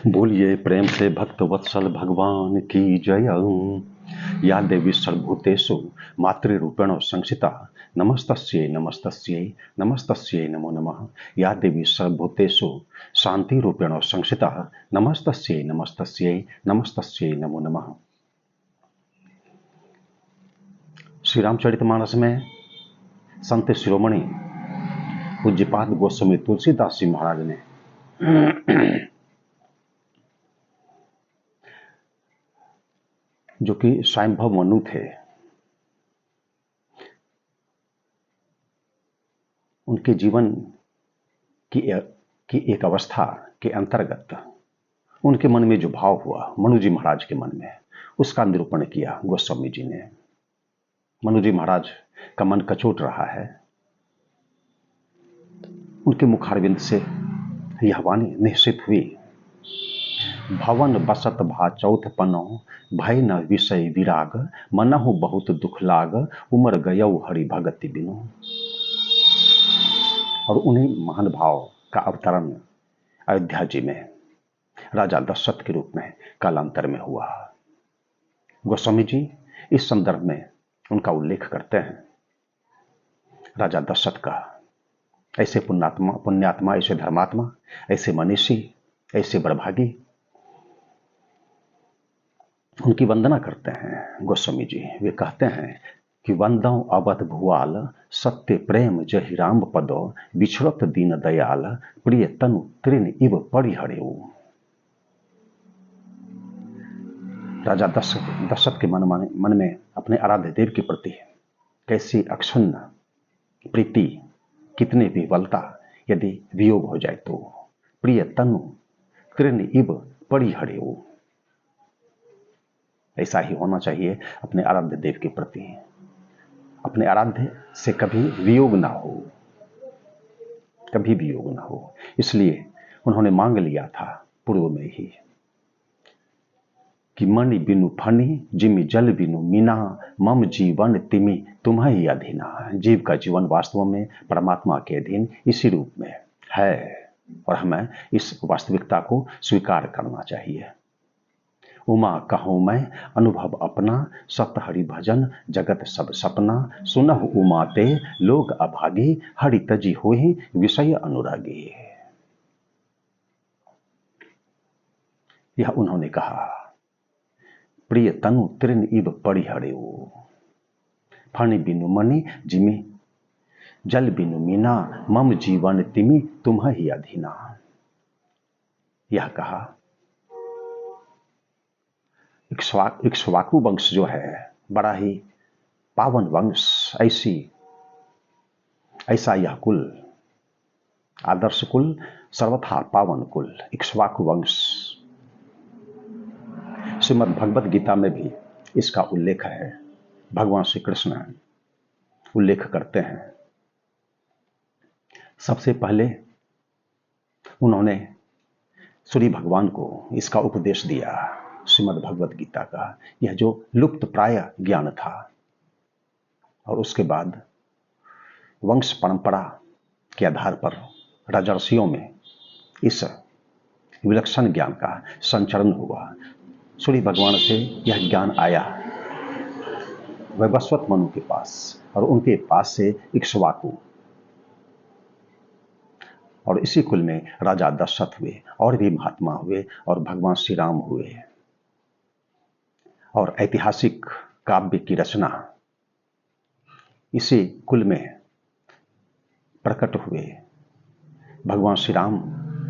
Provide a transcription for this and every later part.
बोलिए प्रेम से भक्त वत्सल भगवान की जय। या देवी सर्वभूतेषु मातृरूपेण संस्थिता नमस्तस्यै नमस्तस्यै नमस्तस्यै नमो नमः। या देवी सर्वभूतेषु शांति रूपेण संस्थिता नमस्तस्यै नमस्तस्यै नमस्तस्यै नमो नमः। श्री रामचरितमानस में संत शिरोमणि पूज्यपाद गोस्वामी तुलसीदास जी महाराज ने जो कि स्वयंभव मनु थे, उनके जीवन की एक अवस्था के अंतर्गत उनके मन में जो भाव हुआ मनु जी महाराज के मन में, उसका निरूपण किया गोस्वामी जी ने। मनु जी महाराज का मन कचोट रहा है। उनके मुखारविंद से यह वाणी निश्चित हुई, भवन बसत भा चौथ पनो भय न विषय विराग मनहु बहुत दुख लाग उमर गयौ हरि भगति बिनु। और उन्हीं महान भाव का अवतरण अयोध्या जी में राजा दशरथ के रूप में कालांतर में हुआ। गोस्वामी जी इस संदर्भ में उनका उल्लेख करते हैं, राजा दशरथ का। ऐसे पुण्यात्मा, ऐसे धर्मात्मा, ऐसे मनीषी, ऐसे बड़भागी, उनकी वंदना करते हैं गोस्वामी जी। वे कहते हैं कि वंदौ अवध भुआल सत्य प्रेम जहि राम पदो बिछड़त दीन दयाल प्रिय तनु तृण इव परिहरेऊ। राजा दशरथ के मन में अपने आराध्य देव के प्रति कैसी अक्षुण्ण प्रीति, कितने भी बलता यदि वियोग हो जाए तो प्रिय तनु तृण इव परिहरेऊ। ऐसा ही होना चाहिए अपने आराध्य देव के प्रति। अपने आराध्य से कभी वियोग ना हो, कभी वियोग ना हो। इसलिए उन्होंने मांग लिया था पूर्व में ही कि मणि बिनु फनी जिमि जल बिनु मीना मम जीवन तिमि तुम्हें अधीना। जीव का जीवन वास्तव में परमात्मा के अधीन इसी रूप में है और हमें इस वास्तविकता को स्वीकार करना चाहिए। उमा कहूँ मैं अनुभव अपना सत हरि भजन जगत सब सपना सुनहु उमा ते लोग अभागी हरि तजी होहि विषय अनुरागी। यह उन्होंने कहा, प्रिय तनु तृण इव परिहरेऊ फणि बिनु मणि जिमि जल बिनु मीना मम जीवन तिमि तुम्हें अधीना। यह कहा इक्ष्वाकु वंश जो है बड़ा ही पावन वंश, ऐसा यह कुल, आदर्श कुल, सर्वथा पावन कुल इक्ष्वाकु वंश। श्रीमद् भगवद गीता में भी इसका उल्लेख है। भगवान श्री कृष्ण उल्लेख करते हैं। सबसे पहले उन्होंने सूर्य भगवान को इसका उपदेश दिया। श्रीमद् भगवद गीता का यह जो लुप्त प्राय ज्ञान था, और उसके बाद वंश परंपरा के आधार पर राजर्षियों में इस विलक्षण ज्ञान का संचरण हुआ। सूर्य भगवान से यह ज्ञान आया वैवस्वत मनु के पास, और उनके पास से इक्ष्वाकु, और इसी कुल में राजा दशरथ हुए, और भी महात्मा हुए, और भगवान श्री राम हुए, और ऐतिहासिक काव्य की रचना इसी कुल में प्रकट हुए। भगवान श्री राम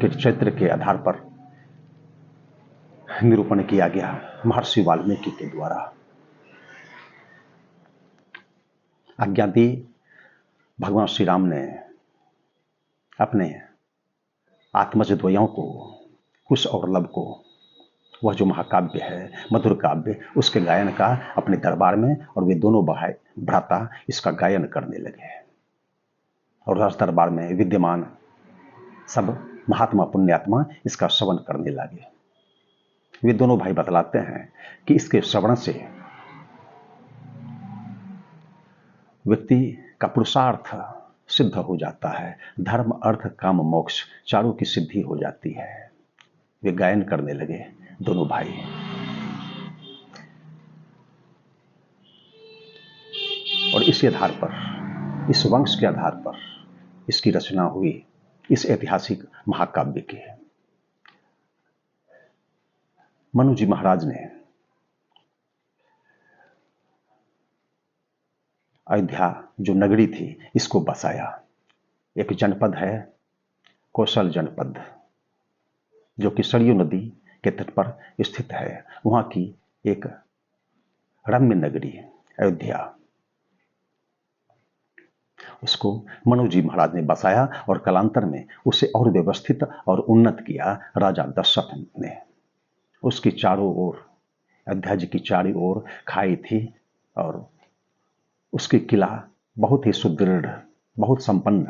के चरित्र के आधार पर निरूपण किया गया महर्षि वाल्मीकि के द्वारा। आज्ञा दी भगवान श्री राम ने अपने आत्मज द्वयों को, कुश और लव को, वह जो महाकाव्य है, मधुर काव्य, उसके गायन का अपने दरबार में, और वे दोनों भ्राता इसका गायन करने लगे। और राज दरबार में विद्यमान सब महात्मा पुण्यात्मा इसका श्रवण करने लगे। वे दोनों भाई बतलाते हैं कि इसके श्रवण से व्यक्ति का पुरुषार्थ सिद्ध हो जाता है। धर्म अर्थ काम मोक्ष चारों की सिद्धि हो जाती है। वे गायन करने लगे दोनों भाई। और इसी आधार पर, इस वंश के आधार पर इसकी रचना हुई, इस ऐतिहासिक महाकाव्य की। मनु जी महाराज ने अयोध्या जो नगरी थी इसको बसाया। एक जनपद है कौशल जनपद, जो कि सरयू नदी के तट पर स्थित है। वहां की एक रम्य नगरी अयोध्या, उसको मनु जी महाराज ने बसाया और कालांतर में उसे और व्यवस्थित और उन्नत किया राजा दशरथ ने। उसकी चारों ओर, अयोध्या जी की चारों ओर खाई थी और उसकी किला बहुत ही सुदृढ़, बहुत संपन्न।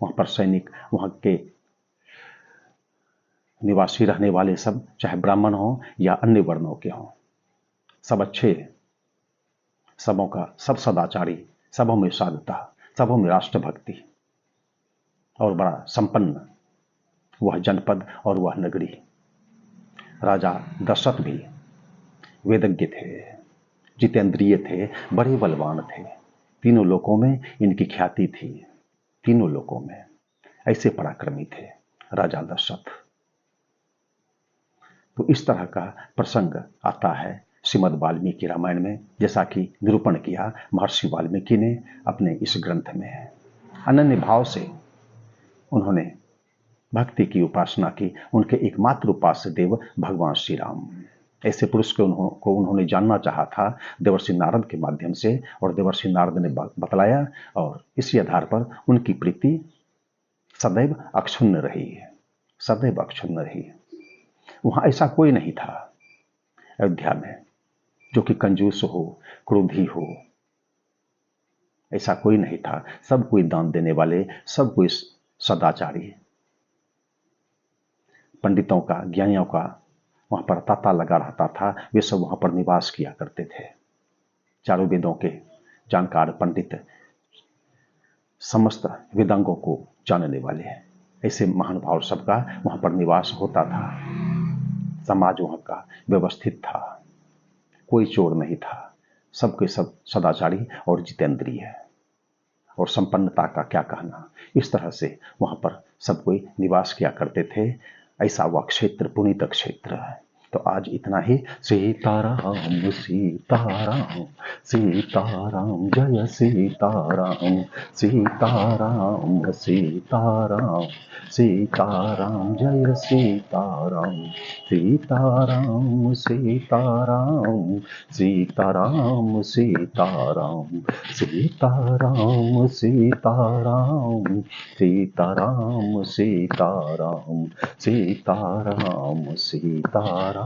वहां पर सैनिक, वहां के निवासी रहने वाले सब, चाहे ब्राह्मण हो या अन्य वर्णों के हों, सब अच्छे, सबों का सब सदाचारी, सबों में साधुता, सबों में राष्ट्रभक्ति, और बड़ा संपन्न वह जनपद और वह नगरी। राजा दशरथ भी वेदज्ञ थे, जितेंद्रिय थे, बड़े बलवान थे। तीनों लोकों में इनकी ख्याति थी, तीनों लोकों में ऐसे पराक्रमी थे राजा दशरथ। तो इस तरह का प्रसंग आता है श्रीमद् वाल्मीकि रामायण में, जैसा कि निरूपण किया महर्षि वाल्मीकि ने अपने इस ग्रंथ में। अनन्य भाव से उन्होंने भक्ति की उपासना की। उनके एकमात्र उपास्य देव भगवान श्री राम। ऐसे पुरुष को उन्होंने जानना चाहा था देवर्षि नारद के माध्यम से, और देवर्षि नारद ने बतलाया, और इसी आधार पर उनकी प्रीति सदैव अक्षुण्ण रही, सदैव अक्षुण्ण रही। वहां ऐसा कोई नहीं था अयोध्या में जो कि कंजूस हो, क्रोधी हो, ऐसा कोई नहीं था। सब कोई दान देने वाले, सब कोई सदाचारी, पंडितों का, ज्ञानियों का वहां पर तांता लगा रहता था। वे सब वहां पर निवास किया करते थे। चारों वेदों के जानकार पंडित, समस्त वेदांगों को जानने वाले, ऐसे महानुभाव सबका वहां पर निवास होता था। समाज वहां का व्यवस्थित था, कोई चोर नहीं था, सबके सब सदाचारी और जितेंद्रिय, और संपन्नता का क्या कहना। इस तरह से वहां पर सब कोई निवास किया करते थे। ऐसा वह क्षेत्र पुनीत क्षेत्र है। तो आज इतना ही। सीताराम सीताराम सीताराम जय सीताराम सीताराम सीताराम सीताराम जय सीताराम सीताराम सीताराम सीताराम सीताराम सीताराम सीताराम सीताराम सीताराम सीताराम सीताराम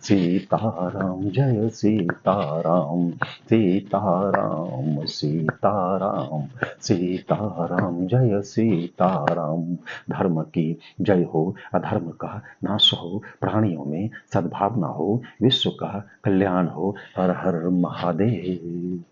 सीताराम जय सीताराम सीताराम सीताराम सीताराम जय सीताराम। धर्म की जय हो, अधर्म का नाश हो, प्राणियों में सद्भावना हो, विश्व का कल्याण हो। हर हर महादेव।